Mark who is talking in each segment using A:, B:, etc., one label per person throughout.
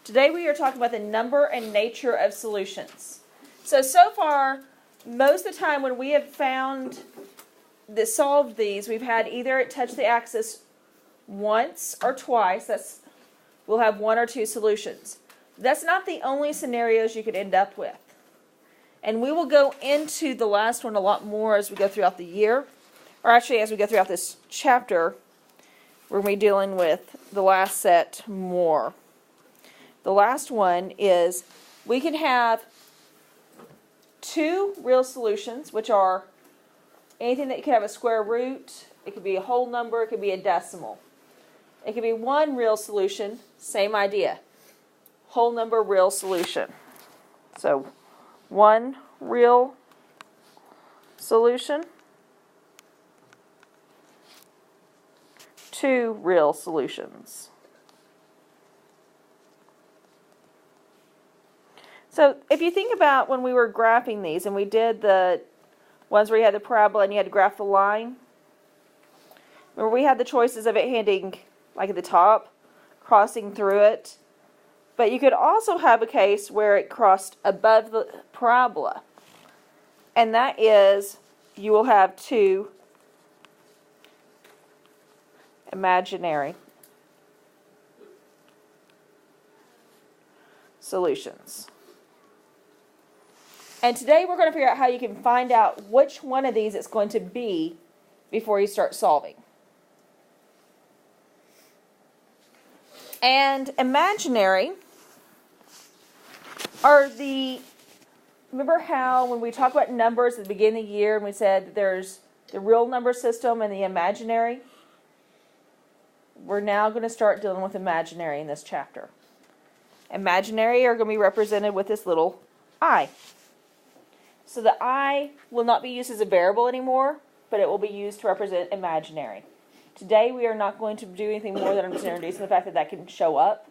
A: Today we are talking about the number and nature of solutions. So far, most of the time when we have solved these, we've had either it touch the axis once or twice. We'll have one or two solutions. That's not the only scenarios you could end up with. And we will go into the last one a lot more as we go throughout the year. Or actually, as we go throughout this chapter, we're going to be dealing with the last set more. The last one is we can have two real solutions, which are anything that could have a square root. It could be a whole number. It could be a decimal. It could be one real solution. Same idea. Whole number, real solution. So, one real solution. Two real solutions. So if you think about when we were graphing these and we did the ones where you had the parabola and you had to graph the line, remember we had the choices of it handing like at the top, crossing through it, but you could also have a case where it crossed above the parabola, and that is you will have two imaginary solutions. And today we're going to figure out how you can find out which one of these it's going to be before you start solving. And imaginary are remember how when we talk about numbers at the beginning of the year and we said that there's the real number system and the imaginary? We're now going to start dealing with imaginary in this chapter. Imaginary are going to be represented with this little I. So the I will not be used as a variable anymore, but it will be used to represent imaginary. Today we are not going to do anything more than I'm just introducing the fact that that can show up.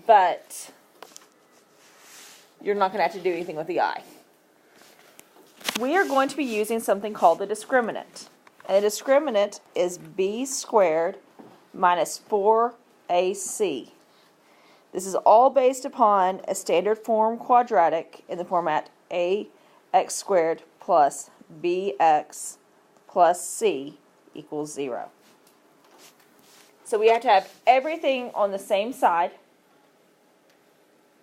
A: But you're not going to have to do anything with the I. We are going to be using something called the discriminant. And the discriminant is b squared minus 4ac. This is all based upon a standard form quadratic in the format ax squared plus bx plus c equals 0. So we have to have everything on the same side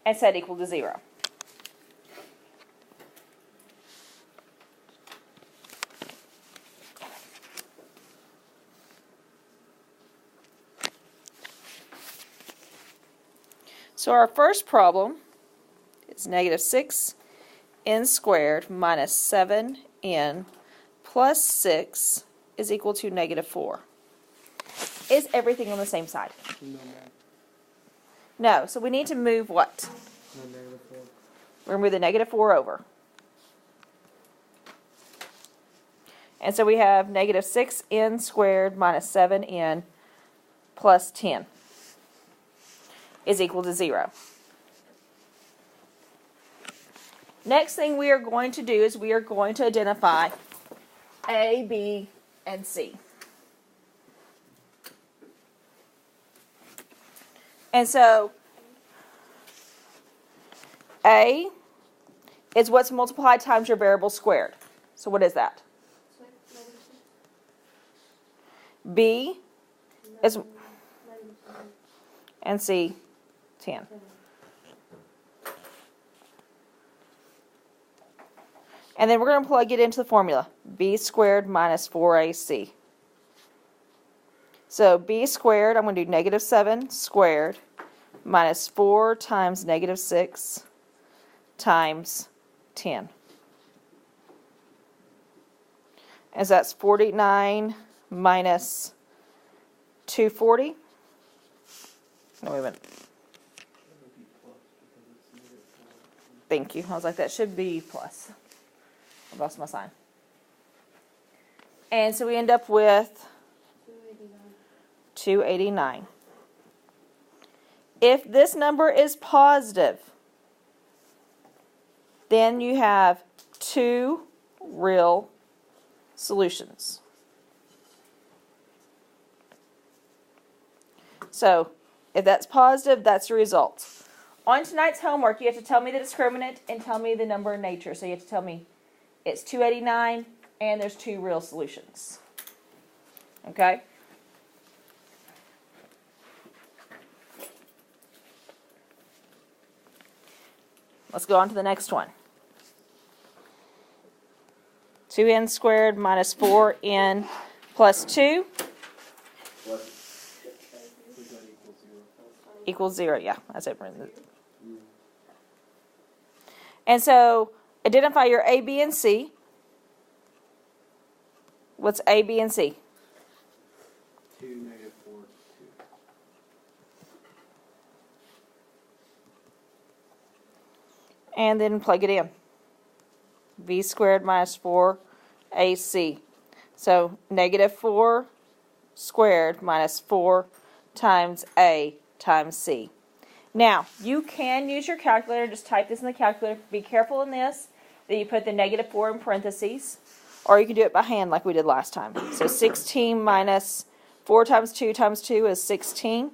A: and set equal to 0. So our first problem is negative 6n squared minus 7n plus 6 is equal to negative 4. Is everything on the same side? No. So we need to move what? We're going to move the negative 4 over. And so we have negative 6n squared minus 7n plus 10. Is equal to 0. Next thing we are going to do is we are going to identify A, B, and C. And so A is what's multiplied times your variable squared. So what is that? B is, and C, 10. And then we're going to plug it into the formula. B squared minus 4ac. So b squared, I'm going to do negative 7 squared minus 4 times negative 6 times 10. As that's 49 minus 240. No, wait a minute. Thank you. I was like, that should be plus. I lost my sign. And so we end up with 289. If this number is positive, then you have two real solutions. So If that's positive, that's the result. On tonight's homework, you have to tell me the discriminant and tell me the number in nature. So you have to tell me it's 289 and there's 2 real solutions. Okay? Let's go on to the next one. 2n squared minus 4n plus 2 equals 0. Yeah, that's it. And so, identify your A, B, and C. What's A, B, and C?
B: 2, -4, 2.
A: And then plug it in. B squared minus 4AC. So, -4 squared minus 4 times A times C. Now, you can use your calculator. Just type this in the calculator. Be careful in this that you put the -4 in parentheses. Or you can do it by hand like we did last time. So 16 minus 4 times 2 is 16.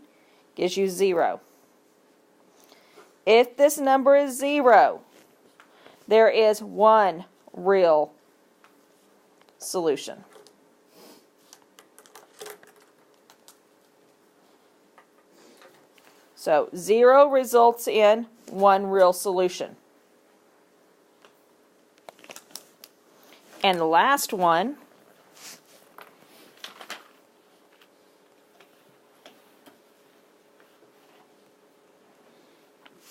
A: Gives you 0. If this number is 0, there is one real solution. So 0 results in one real solution. And the last one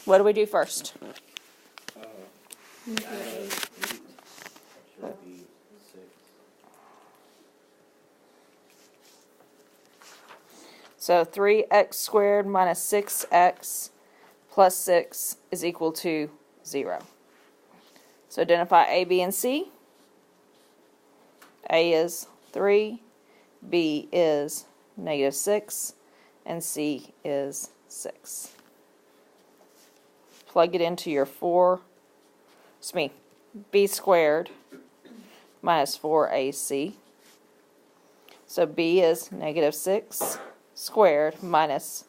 A: what do we do first?
B: Should be 6.
A: So 3x squared minus 6x plus 6 is equal to 0. So identify A, B, and C. A is 3, B is -6, and C is 6. Plug it into your B squared minus 4AC. So B is -6 squared minus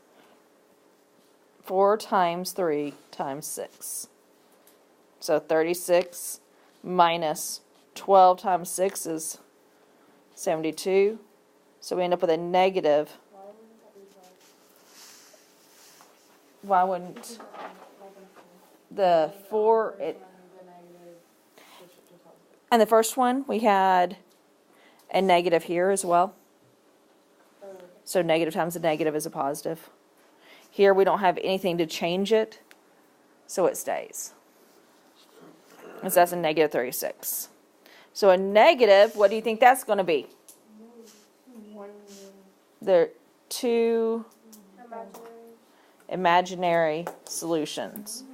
A: 4 times 3 times 6. So 36 minus 12 times 6 is 72. So we end up with a negative. Why wouldn't the 4... And the first one, we had a negative here as well. So negative times a negative is a positive. Here we don't have anything to change it, so it stays. And so that's a -36. So a negative, what do you think that's going to be? There are 2 imaginary solutions.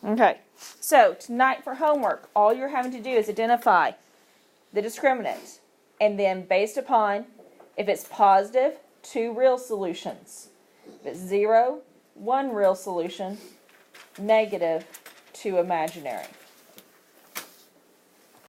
A: Okay, so tonight for homework, all you're having to do is identify the discriminant, and then based upon if it's positive, 2 real solutions. If it's 0, 1 real solution, negative, 2 imaginary.